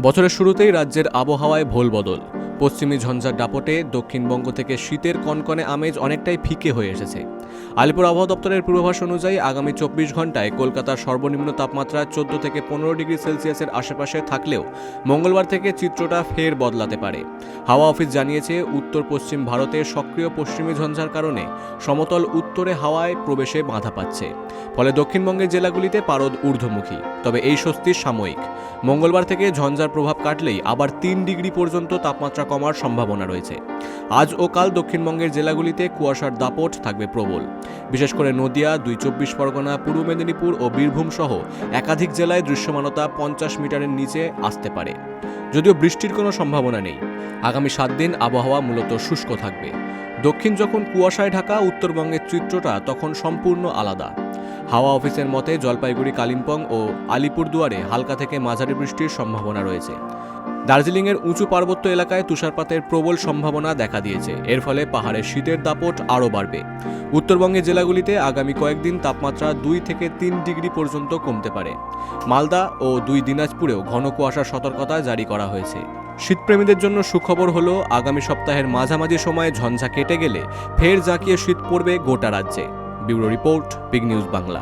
বছরের শুরুতেই রাজ্যের আবহাওয়ায় ভোলবদল। পশ্চিমী ঝঞ্ঝার দাপটে দক্ষিণবঙ্গ থেকে শীতের কনকনে আমেজ অনেকটাই ফিকে হয়ে এসেছে। আলিপুর আবহাওয়া দপ্তরের পূর্বাভাস অনুযায়ী আগামী 24 ঘন্টায় কলকাতার সর্বনিম্ন তাপমাত্রা 14 থেকে 15 ডিগ্রি সেলসিয়াসের আশেপাশে থাকলেও মঙ্গলবার থেকে চিত্রটা ফের বদলাতে পারে। হাওয়া অফিস জানিয়েছে, উত্তর পশ্চিম ভারতে সক্রিয় পশ্চিমী ঝঞ্ঝার কারণে সমতল উত্তরে হাওয়ায় প্রবেশে বাধা পাচ্ছে। ফলে দক্ষিণবঙ্গের জেলাগুলিতে পারদ ঊর্ধ্বমুখী। তবে এই স্বস্তি সাময়িক। মঙ্গলবার থেকে ঝঞ্ঝার প্রভাব কাটলেই আবার 3 ডিগ্রি পর্যন্ত তাপমাত্রা কমার সম্ভাবনা রয়েছে। আজ ও কাল দক্ষিণবঙ্গের জেলাগুলিতে কুয়াশার দাপট থাকবে প্রবল। বিশেষ করে নদিয়া, 24 পরগনা, পূর্ব মেদিনীপুর ও বীরভূম সহ একাধিক জেলায় দৃশ্যমানতা 50 মিটারের নিচে আসতে পারে। যদিও বৃষ্টির কোনো সম্ভাবনা নেই। আগামী 7 দিন আবহাওয়া মূলত শুষ্ক থাকবে। দক্ষিণ যখন কুয়াশায় ঢাকা, উত্তরবঙ্গের চিত্রটা তখন সম্পূর্ণ আলাদা। হাওয়া অফিসের মতে জলপাইগুড়ি, কালিম্পং ও আলিপুরদুয়ারে হালকা থেকে মাঝারি বৃষ্টির সম্ভাবনা রয়েছে। দার্জিলিংয়ের উঁচু পার্বত্য এলাকায় তুষারপাতের প্রবল সম্ভাবনা দেখা দিয়েছে। এর ফলে পাহাড়ের শীতের দাপট আরও বাড়বে। উত্তরবঙ্গের জেলাগুলিতে আগামী কয়েকদিন তাপমাত্রা 2 থেকে 3 ডিগ্রি পর্যন্ত কমতে পারে। মালদা ও 2 দিনাজপুরেও ঘন কুয়াশার সতর্কতা জারি করা হয়েছে। শীতপ্রেমীদের জন্য সুখবর হলো, আগামী সপ্তাহের মাঝামাঝি সময়ে ঝঞ্ঝা কেটে গেলে ফের জাঁকিয়ে শীত পড়বে গোটা রাজ্যে। Bureau report, big news Bangla.